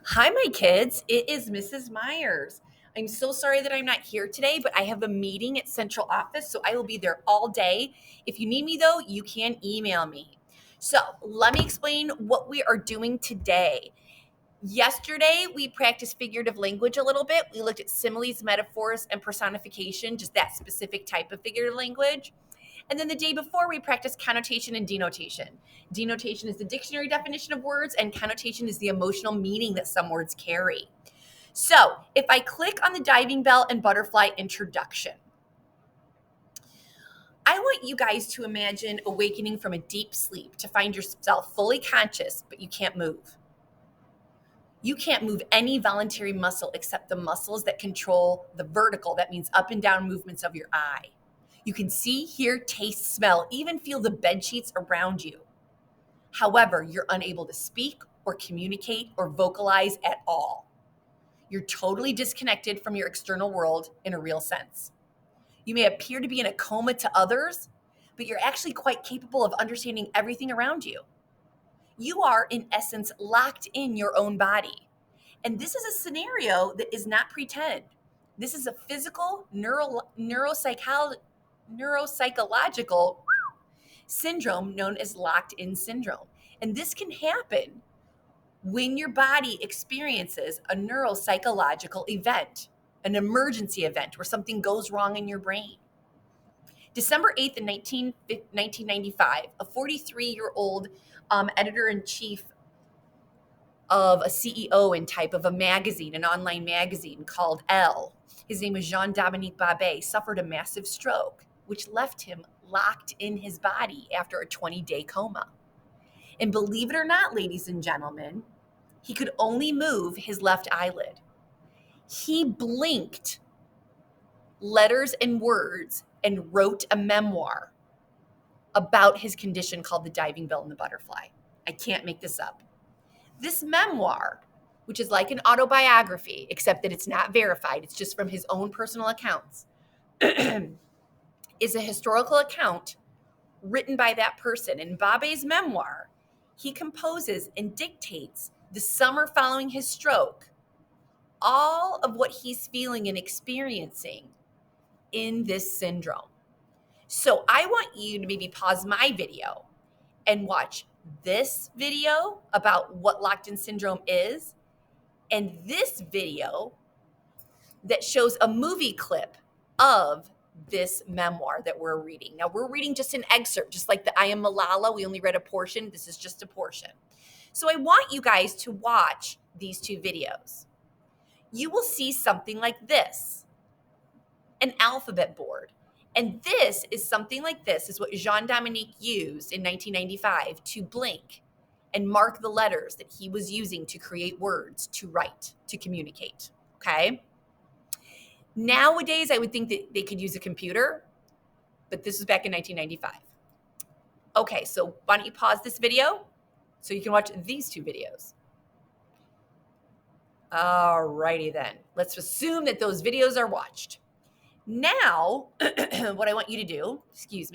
Hi, my kids. It is Mrs. Myers. I'm so sorry that I'm not here today, but I have a meeting at central office, so I will be there all day. If you need me, though, you can email me. So let me explain what we are doing today. Yesterday, we practiced figurative language a little bit. We looked at similes, metaphors, and personification, just that specific type of figurative language. And then the day before, we practiced connotation and denotation. Denotation is the dictionary definition of words, and connotation is the emotional meaning that some words carry. So if I click on the diving bell and butterfly introduction, I want you guys to imagine awakening from a deep sleep to find yourself fully conscious, but you can't move. You can't move any voluntary muscle except the muscles that control the vertical, that means up and down movements of your eye. You can see, hear, taste, smell, even feel the bed sheets around you. However, you're unable to speak or communicate or vocalize at all. You're totally disconnected from your external world in a real sense. You may appear to be in a coma to others, but you're actually quite capable of understanding everything around you. You are, in essence, locked in your own body. And this is a scenario that is not pretend. This is a physical, neuropsychological syndrome known as locked in syndrome. And this can happen when your body experiences a neuropsychological event, an emergency event where something goes wrong in your brain. December 8th, in 1995, a 43-year-old editor in chief of a CEO and type of a magazine, an online magazine called Elle. His name was Jean-Dominique Babé, suffered a massive stroke, which left him locked in his body after a 20-day coma. And believe it or not, ladies and gentlemen, he could only move his left eyelid. He blinked letters and words and wrote a memoir about his condition called The Diving Bell and the Butterfly. I can't make this up. This memoir, which is like an autobiography, except that it's not verified, it's just from his own personal accounts, is a historical account written by that person. In Babé's memoir, he composes and dictates the summer following his stroke, all of what he's feeling and experiencing in this syndrome. So I want you to maybe pause my video and watch this video about what locked in syndrome is, and this video that shows a movie clip of this memoir that we're reading. Now, we're reading just an excerpt, just like the I Am Malala. We only read a portion. This is just a portion. So I want you guys to watch these two videos. You will see something like this, an alphabet board. And this is something like this is what Jean-Dominique used in 1995 to blink and mark the letters that he was using to create words, to write, to communicate. Okay? Nowadays, I would think that they could use a computer, but this was back in 1995. Okay, so why don't you pause this video so you can watch these two videos? Alrighty then. Let's assume that those videos are watched. Now, what I want you to do, is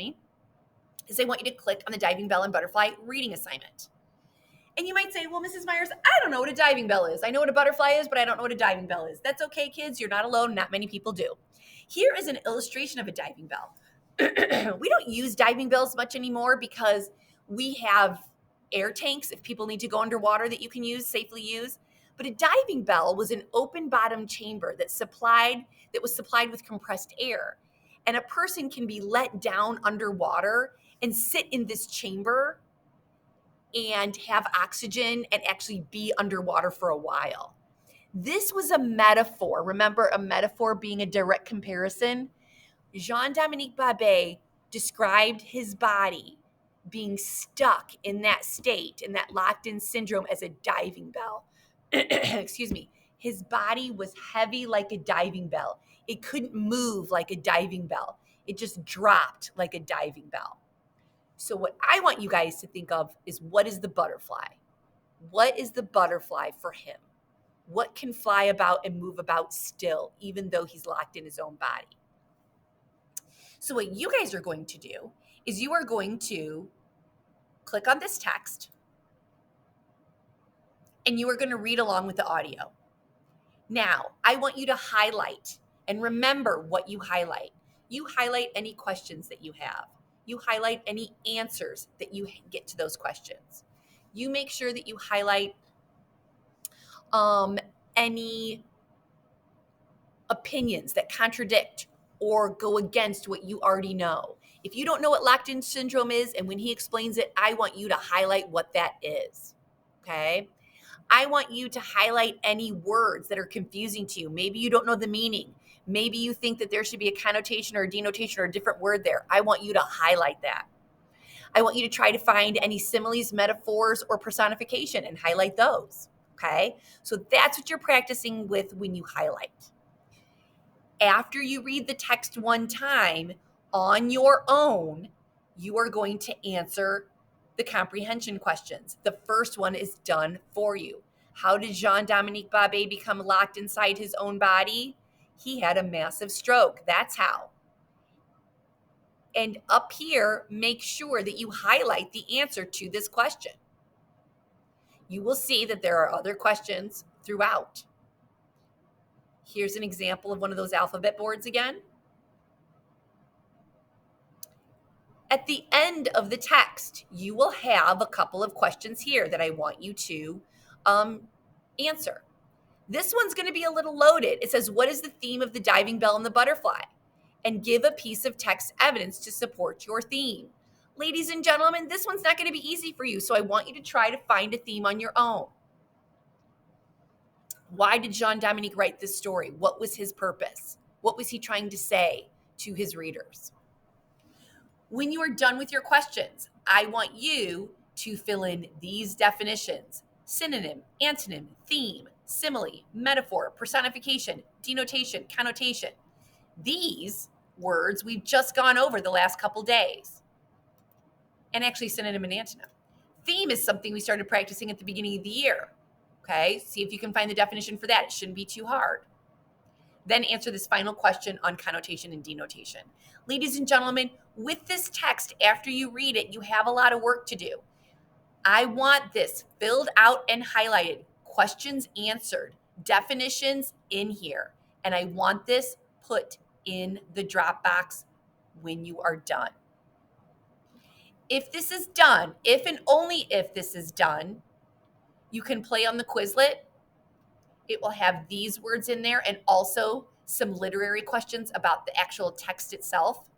I want you to click on the diving bell and butterfly reading assignment. And you might say, well, Mrs. Myers, I don't know what a diving bell is. I know what a butterfly is, but I don't know what a diving bell is. That's okay, kids. You're not alone. Not many people do. Here is an illustration of a diving bell. We don't use diving bells much anymore because we have air tanks if people need to go underwater that you can safely use. But a diving bell was an open bottom chamber that was supplied with compressed air. And a person can be let down underwater and sit in this chamber and have oxygen and actually be underwater for a while. This was a metaphor. Remember, a metaphor being a direct comparison? Jean-Dominique Babé described his body being stuck in that state, in that locked-in syndrome, as a diving bell. Excuse me. His body was heavy like a diving bell. It couldn't move like a diving bell. It just dropped like a diving bell. So what I want you guys to think of is, what is the butterfly? What is the butterfly for him? What can fly about and move about still, even though he's locked in his own body? So what you guys are going to do is you are going to click on this text, and you are going to read along with the audio. Now, I want you to highlight and remember what you highlight. You highlight any questions that you have. You highlight any answers that you get to those questions. You make sure that you highlight any opinions that contradict or go against what you already know. If you don't know what locked-in syndrome is, and when he explains it, I want you to highlight what that is, okay? I want you to highlight any words that are confusing to you. Maybe you don't know the meaning. Maybe you think that there should be a connotation or a denotation or a different word there. I want you to highlight that. I want you to try to find any similes, metaphors, or personification and highlight those, okay? So that's what you're practicing with when you highlight. After you read the text one time on your own, you are going to answer the comprehension questions. The first one is done for you. How did Jean-Dominique Babé become locked inside his own body? He had a massive stroke. That's how. And up here, make sure that you highlight the answer to this question. You will see that there are other questions throughout. Here's an example of one of those alphabet boards again. At the end of the text, you will have a couple of questions here that I want you to answer. This one's going to be a little loaded. It says, what is the theme of the diving bell and the butterfly? And give a piece of text evidence to support your theme. Ladies and gentlemen, this one's not going to be easy for you, so I want you to try to find a theme on your own. Why did Jean-Dominique write this story? What was his purpose? What was he trying to say to his readers? When you are done with your questions, I want you to fill in these definitions: synonym, antonym, theme, simile, metaphor, personification, denotation, connotation. These words we've just gone over the last couple days. And actually synonym and antonym. Theme is something we started practicing at the beginning of the year. Okay, see if you can find the definition for that. It shouldn't be too hard. Then answer this final question on connotation and denotation. Ladies and gentlemen, with this text, after you read it, you have a lot of work to do. I want this filled out and highlighted, questions answered, definitions in here, and I want this put in the Dropbox when you are done. If this is done, if and only if this is done, you can play on the Quizlet. It will have these words in there and also some literary questions about the actual text itself.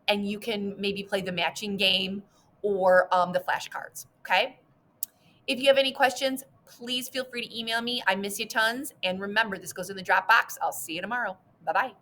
And you can maybe play the matching game or the flashcards, okay? If you have any questions, please feel free to email me. I miss you tons. And remember, this goes in the Dropbox. I'll see you tomorrow. Bye-bye.